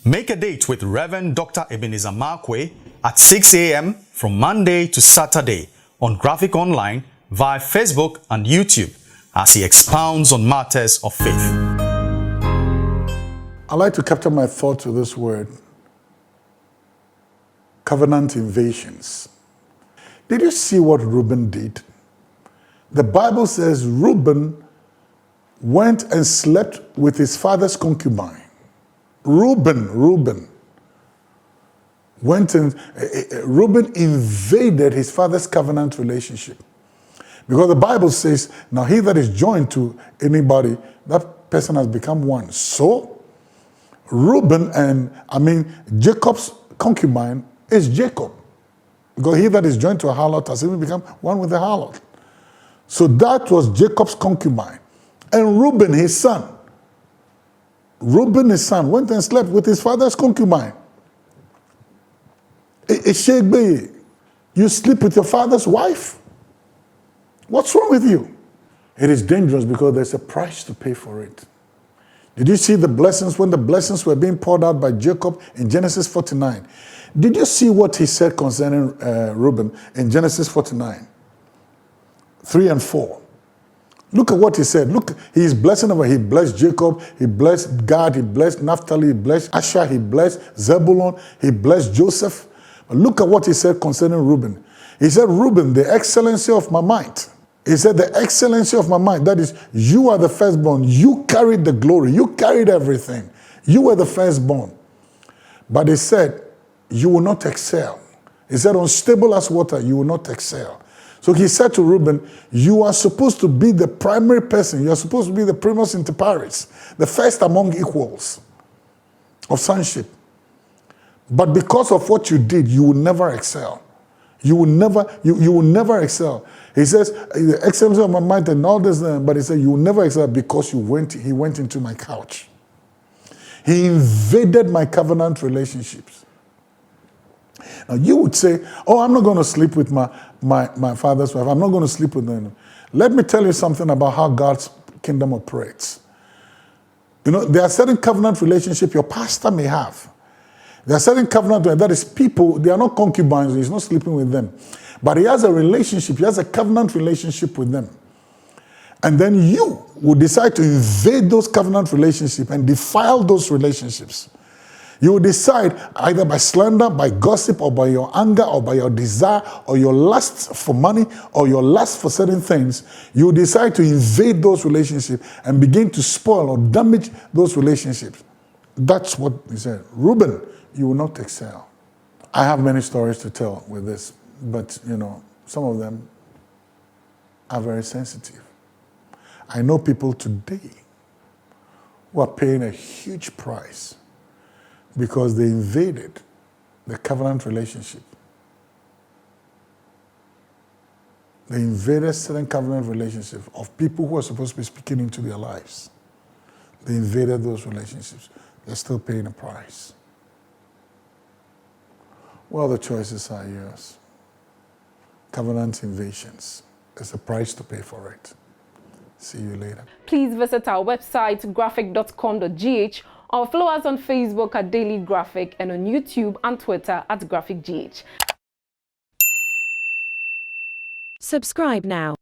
Make a date with Reverend Dr. Ebenezer Markwei at 6 a.m. from Monday to Saturday on Graphic Online via Facebook and YouTube as he expounds on matters of faith. I like to capture my thoughts with this word, covenant invasions. Did you see what Reuben did? The Bible says Reuben went and slept with his father's concubine. Reuben went and Reuben invaded his father's covenant relationship. Because the Bible says, now he that is joined to anybody, that person has become one. So, Jacob's concubine is Jacob. Because he that is joined to a harlot has even become one with the harlot. So that was Jacob's concubine. And Reuben, his son, went and slept with his father's concubine. You sleep with your father's wife? What's wrong with you? It is dangerous because there's a price to pay for it. Did you see the blessings when the blessings were being poured out by Jacob in Genesis 49? Did you see what he said concerning Reuben in Genesis 49, 3 and 4? Look at what he said. Look, he's blessing over. He blessed Jacob, he blessed Gad, he blessed Naphtali, he blessed Asher, he blessed Zebulun, he blessed Joseph. But look at what he said concerning Reuben. He said, Reuben, the excellency of my might. He said, the excellency of my might. That is, you are the firstborn. You carried the glory. You carried everything. You were the firstborn. But he said, you will not excel. He said, unstable as water, you will not excel. So he said to Reuben, you are supposed to be the primary person. You are supposed to be the primus inter pares, the first among equals of sonship. But because of what you did, you will never excel. You will never excel. He says, the excellency of my might and all this, but he said, you will never excel because he went into my couch. He invaded my covenant relationships. Now you would say, oh, I'm not going to sleep with my father's wife. I'm not going to sleep with them. Let me tell you something about how God's kingdom operates. You know, there are certain covenant relationships your pastor may have. There are certain covenant, that is people, they are not concubines, he's not sleeping with them. But he has a relationship, he has a covenant relationship with them. And then you will decide to invade those covenant relationships and defile those relationships. You will decide either by slander, by gossip, or by your anger, or by your desire, or your lust for money, or your lust for certain things. You will decide to invade those relationships and begin to spoil or damage those relationships. That's what he said. Reuben, you will not excel. I have many stories to tell with this, but some of them are very sensitive. I know people today who are paying a huge price because they invaded the covenant relationship. They invaded certain covenant relationships of people who are supposed to be speaking into their lives. They invaded those relationships. They're still paying a price. Well, the choices are yours. Covenant invasions. There's a price to pay for it. See you later. Please visit our website, graphic.com.gh, or follow us on Facebook at Daily Graphic and on YouTube and Twitter at GraphicGH. Subscribe now.